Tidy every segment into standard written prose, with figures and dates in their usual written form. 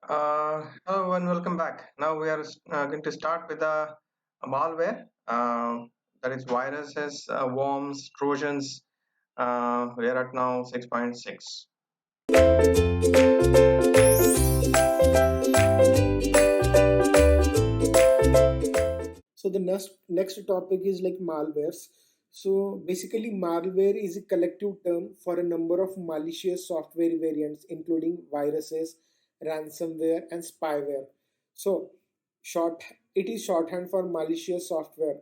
Hello and welcome back. Now we are going to start with a malware, that is viruses, worms, trojans. We are at now 6.6. So the next topic is like malwares. So basically, malware is a collective term for a number of malicious software variants, including viruses, ransomware, and spyware. So short, it is shorthand for malicious software.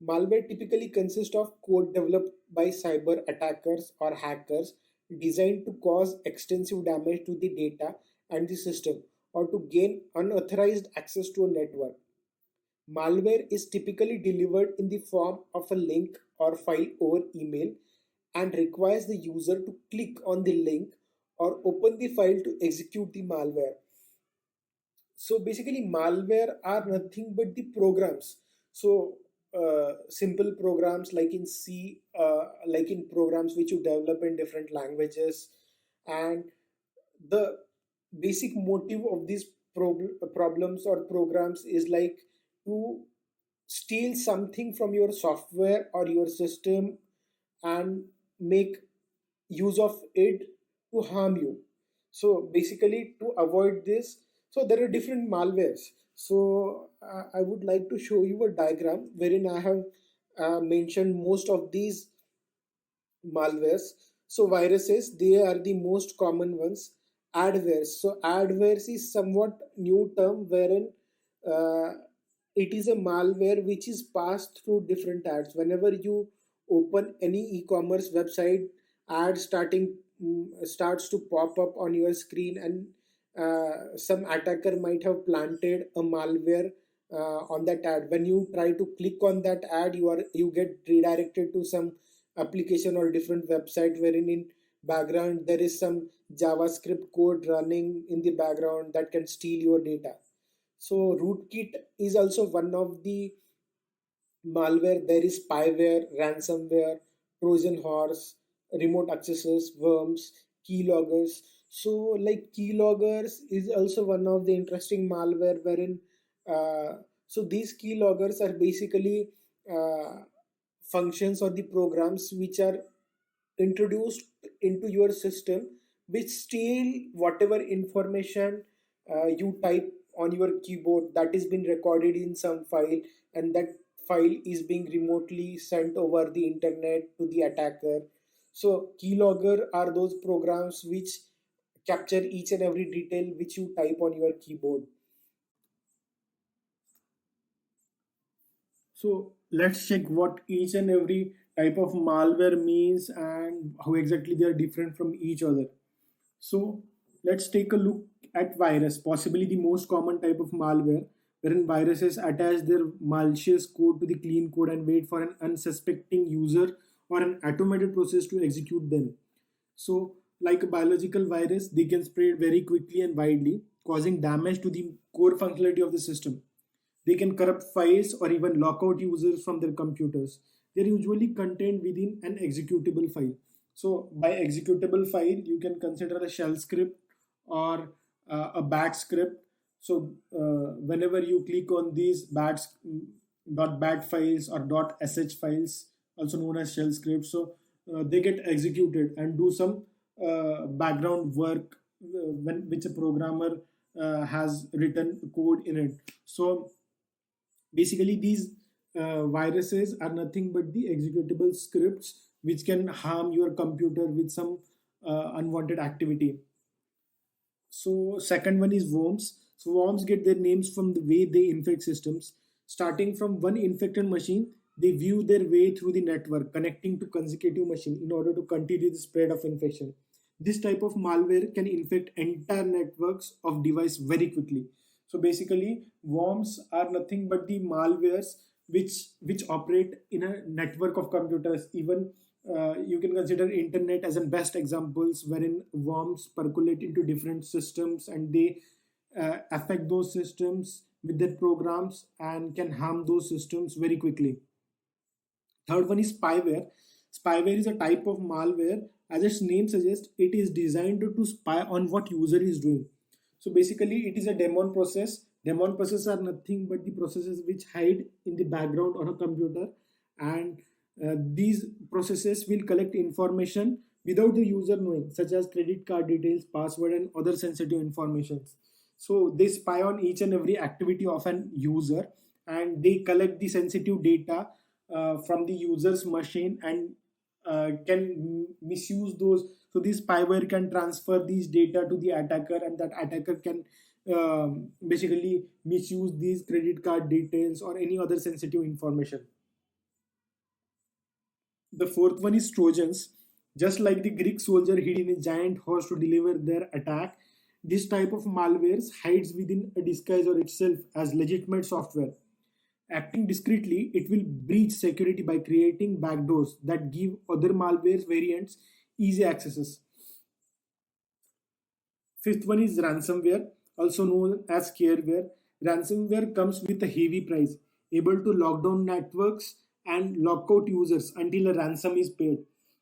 Malware typically consists of code developed by cyber attackers or hackers designed to cause extensive damage to the data and the system, or to gain unauthorized access to a network. Malware is typically delivered in the form of a link or file over email and requires the user to click on the link or open the file to execute the malware. So basically, malware are nothing but the programs. So simple programs like in C, like in programs which you develop in different languages, and the basic motive of these problems or programs is like to steal something from your software or your system and make use of it to harm you. So basically, to avoid this, so there are different malwares. So I would like to show you a diagram wherein I have mentioned most of these malwares. So viruses, they are the most common ones. Adwares, so adwares is somewhat new term wherein uh, it is a malware which is passed through different ads. Whenever you open any e-commerce website, ad starts to pop up on your screen, and some attacker might have planted a malware on that ad. When you try to click on that ad, you get redirected to some application or different website wherein in background there is some javascript code running in the background that can steal your data. So rootkit is also one of the malware. There is spyware, ransomware, trojan horse, remote accessors, worms, keyloggers. So like keyloggers is also one of the interesting malware wherein so these keyloggers are basically uh, functions or the programs which are introduced into your system, which steal whatever information you type on your keyboard that is been recorded in some file, and that file is being remotely sent over the internet to the attacker. So keylogger are those programs which capture each and every detail which you type on your keyboard. So let's check what each and every type of malware means and how exactly they are different from each other. So let's take a look at virus, possibly the most common type of malware, wherein viruses attach their malicious code to the clean code and wait for an unsuspecting user or an automated process to execute them. So, like a biological virus, they can spread very quickly and widely, causing damage to the core functionality of the system. They can corrupt files or even lock out users from their computers. They're usually contained within an executable file. So, by executable file, you can consider a shell script or a batch script. So, whenever you click on these .bat files or .sh files, also known as shell scripts, so they get executed and do some background work when which a programmer has written code in it. So basically, these viruses are nothing but the executable scripts which can harm your computer with some unwanted activity. So second one is worms. So worms get their names from the way they infect systems. Starting from one infected machine, they view their way through the network, connecting to consecutive machine in order to continue the spread of infection. This type of malware can infect entire networks of device very quickly. So basically, worms are nothing but the malwares which operate in a network of computers. Even you can consider internet as a best examples wherein worms percolate into different systems and they affect those systems with their programs and can harm those systems very quickly. Third one is spyware. Spyware is a type of malware. As its name suggests, it is designed to spy on what user is doing. So basically it is a daemon process. Daemon processes are nothing but the processes which hide in the background on a computer, and these processes will collect information without the user knowing, such as credit card details, password, and other sensitive informations. So they spy on each and every activity of an user, and they collect the sensitive data from the user's machine, and can misuse those. So this spyware can transfer these data to the attacker, and that attacker can basically misuse these credit card details or any other sensitive information. The fourth one is Trojans. Just like the Greek soldier hid in a giant horse to deliver their attack, this type of malwares hides within a disguiser itself as legitimate software. Acting discreetly, it will breach security by creating backdoors that give other malware variants easy accesses. Fifth one is ransomware, also known as scareware. Ransomware comes with a heavy price, able to lock down networks and lock out users until a ransom is paid.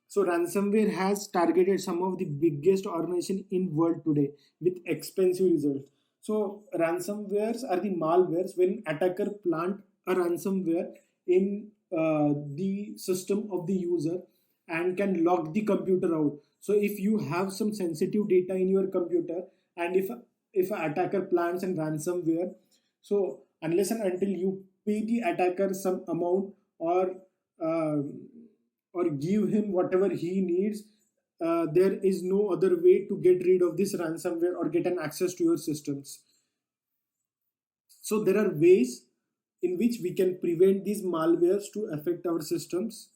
So ransomware has targeted some of the biggest organizations in world today with expensive results. So ransomwares are the malwares when attacker plant a ransomware in the system of the user and can lock the computer out. So if you have some sensitive data in your computer, and if an attacker plants and ransomware, so unless and until you pay the attacker some amount, or uh, or give him whatever he needs, there is no other way to get rid of this ransomware or get an access to your systems. So there are ways in which we can prevent these malwares to affect our systems.